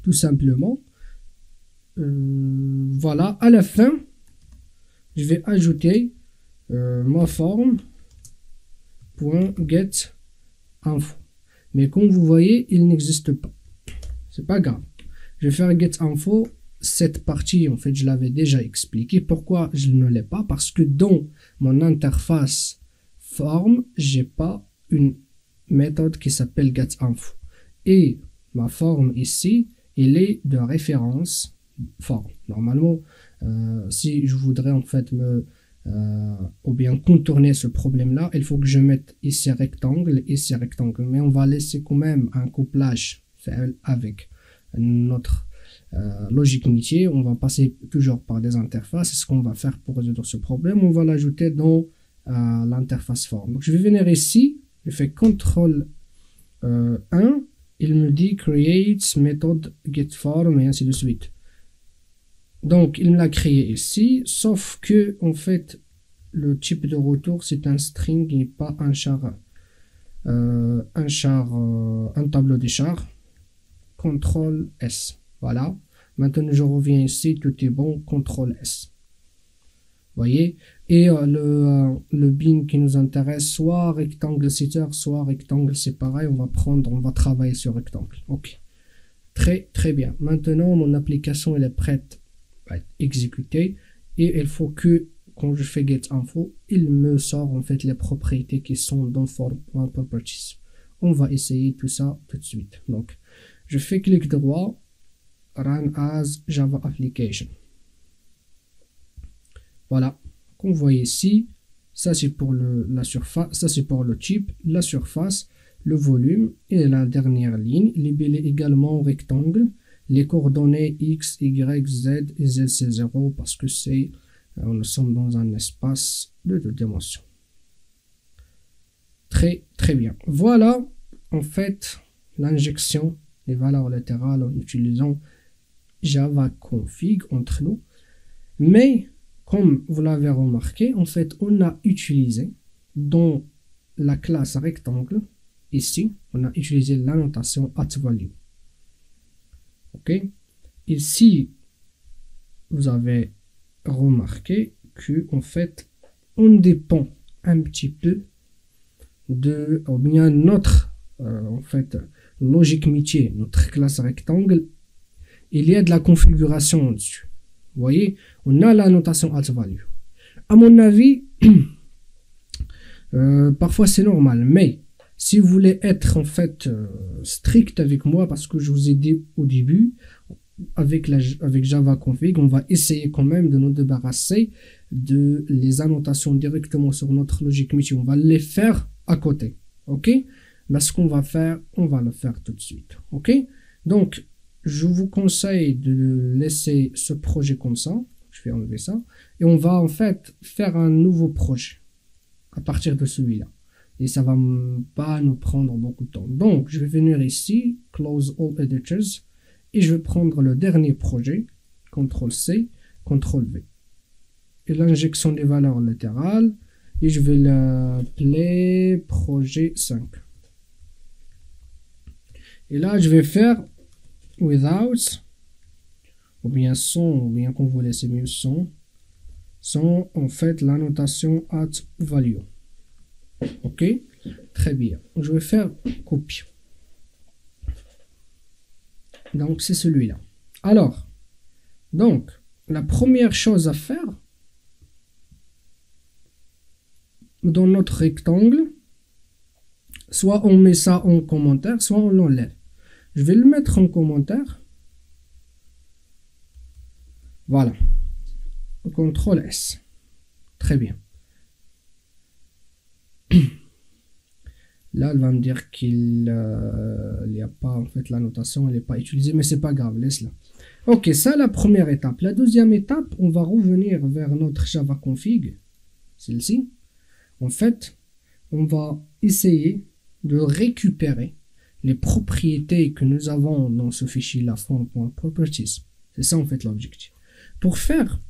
tout simplement. Voilà, à la fin, je vais ajouter ma forme .get info. Mais comme vous voyez, il n'existe pas. C'est pas grave. Je vais faire get info. Cette partie, en fait, je l'avais déjà expliqué. Pourquoi je ne l'ai pas? Parce que dans mon interface forme, j'ai pas une méthode qui s'appelle getInfo. Et ma forme ici, elle est de référence forme. Normalement, si je voudrais en fait ou bien contourner ce problème-là, il faut que je mette ici rectangle, ici rectangle. Mais on va laisser quand même un couplage avec notre logique métier. On va passer toujours par des interfaces. C'est ce qu'on va faire pour résoudre ce problème. On va l'ajouter dans l'interface forme. Donc je vais venir ici, je fais CTRL 1, il me dit create method getForm et ainsi de suite. Donc il me l'a créé ici, sauf que en fait le type de retour c'est un string et pas un char, un tableau de char. CTRL S. Voilà. Maintenant je reviens ici, tout est bon. CTRL S. Voyez, et le bin qui nous intéresse, soit rectangle setter, soit rectangle, c'est pareil, on va travailler sur rectangle. Ok, très bien. Maintenant mon application elle est prête à être exécutée et il faut que quand je fais get info, il me sort en fait les propriétés qui sont dans form.properties. On va essayer tout ça tout de suite. Donc je fais clic droit, run as Java application. Voilà, qu'on voit ici, ça c'est pour la surface, ça c'est pour le type, la surface, le volume et la dernière ligne, libellé également rectangle, les coordonnées x, y, z et z c'est 0 parce que c'est, nous sommes dans un espace de 2 dimensions. Très bien. Voilà en fait l'injection des valeurs latérales en utilisant Java config entre nous, mais comme vous l'avez remarqué, en fait, on a utilisé dans la classe rectangle, ici, on a utilisé l'annotation @value. Ok. Ici, vous avez remarqué que, en fait, on dépend un petit peu de, ou bien notre, en fait, logique métier, notre classe rectangle, il y a de la configuration dessus. Vous voyez, on a la notation @value. À mon avis, parfois c'est normal, mais si vous voulez être en fait strict avec moi, parce que je vous ai dit au début, avec Java config, on va essayer quand même de nous débarrasser de les annotations directement sur notre logique métier. On va les faire à côté, ok? Mais ce qu'on va faire, on va le faire tout de suite, ok? Donc, je vous conseille de laisser ce projet comme ça. Je vais enlever ça. Et on va en fait faire un nouveau projet à partir de celui-là. Et ça va pas nous prendre beaucoup de temps. Donc, je vais venir ici, Close All Editors. Et je vais prendre le dernier projet, CTRL-C, CTRL-V. Et l'injection des valeurs latérales. Et je vais l'appeler projet 5. Et là, je vais faire without, ou bien sans, ou bien qu'on vous laisse mieux sans en fait l'annotation @value. Ok, très bien. Je vais faire copie. Donc c'est celui-là. Alors, donc la première chose à faire dans notre rectangle, soit on met ça en commentaire, soit on l'enlève. Je vais le mettre en commentaire. Voilà. CTRL S. Très bien. Là, elle va me dire qu'il n'y a pas, en fait, la notation, elle n'est pas utilisée, mais c'est pas grave, laisse-la. Ok, ça, la première étape. La deuxième étape, on va revenir vers notre Java config, celle-ci. En fait, on va essayer de récupérer les propriétés que nous avons dans ce fichier-là, form.properties. C'est ça, en fait, l'objectif. Pour faire